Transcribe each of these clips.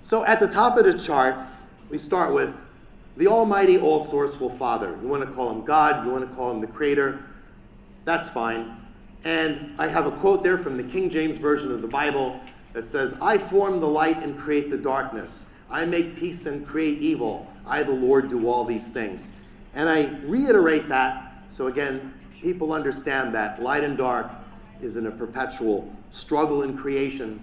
So at the top of the chart, we start with the Almighty, all-sourceful Father. You want to call him God, you want to call him the Creator, that's fine. And I have a quote there from the King James Version of the Bible that says, I form the light and create the darkness. I make peace and create evil. I, the Lord, do all these things. And I reiterate that, so again, people understand that light and dark is in a perpetual struggle in creation,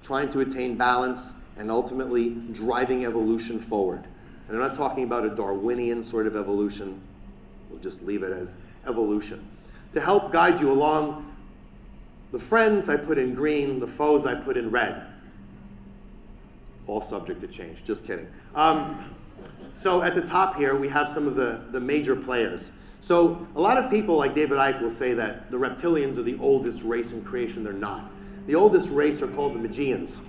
trying to attain balance, and ultimately driving evolution forward. And I'm not talking about a Darwinian sort of evolution. We'll just leave it as evolution. To help guide you along, the friends I put in green, the foes I put in red. All subject to change, just kidding. So at the top here, we have some of the major players. So a lot of people like David Icke will say that the reptilians are the oldest race in creation. They're not. The oldest race are called the Magians.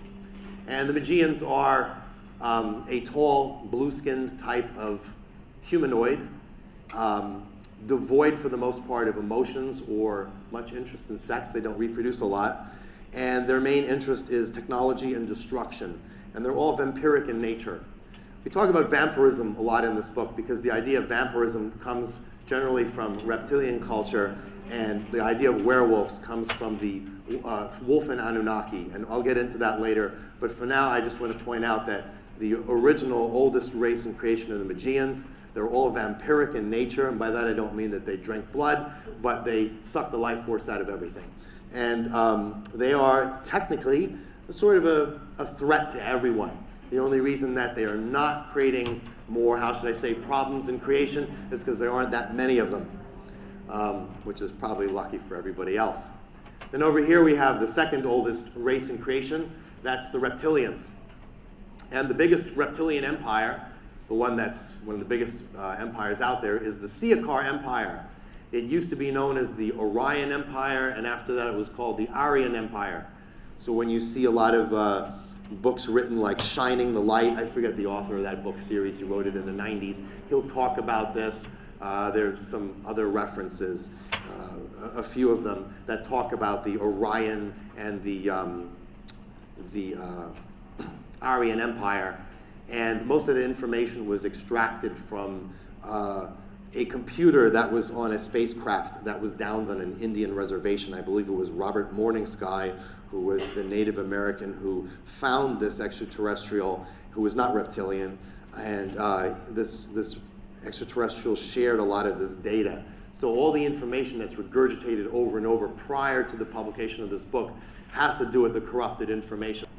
And the Magians are a tall, blue-skinned type of humanoid, devoid for the most part of emotions or much interest in sex. They don't reproduce a lot. And their main interest is technology and destruction. And they're all vampiric in nature. We talk about vampirism a lot in this book because the idea of vampirism comes generally from reptilian culture, and the idea of werewolves comes from the wolf and Anunnaki, and I'll get into that later. But for now, I just want to point out that the original oldest race in creation are the Magians. They're all vampiric in nature, and by that I don't mean that they drink blood, but they suck the life force out of everything. And they are technically sort of a threat to everyone. The only reason that they are not creating more, how should I say, problems in creation is because there aren't that many of them, which is probably lucky for everybody else. Then over here we have the second oldest race in creation. That's the reptilians. And the biggest reptilian empire, the one that's one of the biggest empires out there, is the Ciakhar Empire. It used to be known as the Orion Empire, and after that it was called the Orion Empire. So when you see a lot of books written like Shining the Light, I forget the author of that book series, he wrote it in the 90s, he'll talk about this. There's some other references, a few of them, that talk about the Orion and the Aryan Empire. And most of the information was extracted from a computer that was on a spacecraft that was downed on an Indian reservation. I believe it was Robert Morningsky, who was the Native American who found this extraterrestrial, who was not reptilian, and this extraterrestrial shared a lot of this data. So all the information that's regurgitated over and over prior to the publication of this book has to do with the corrupted information.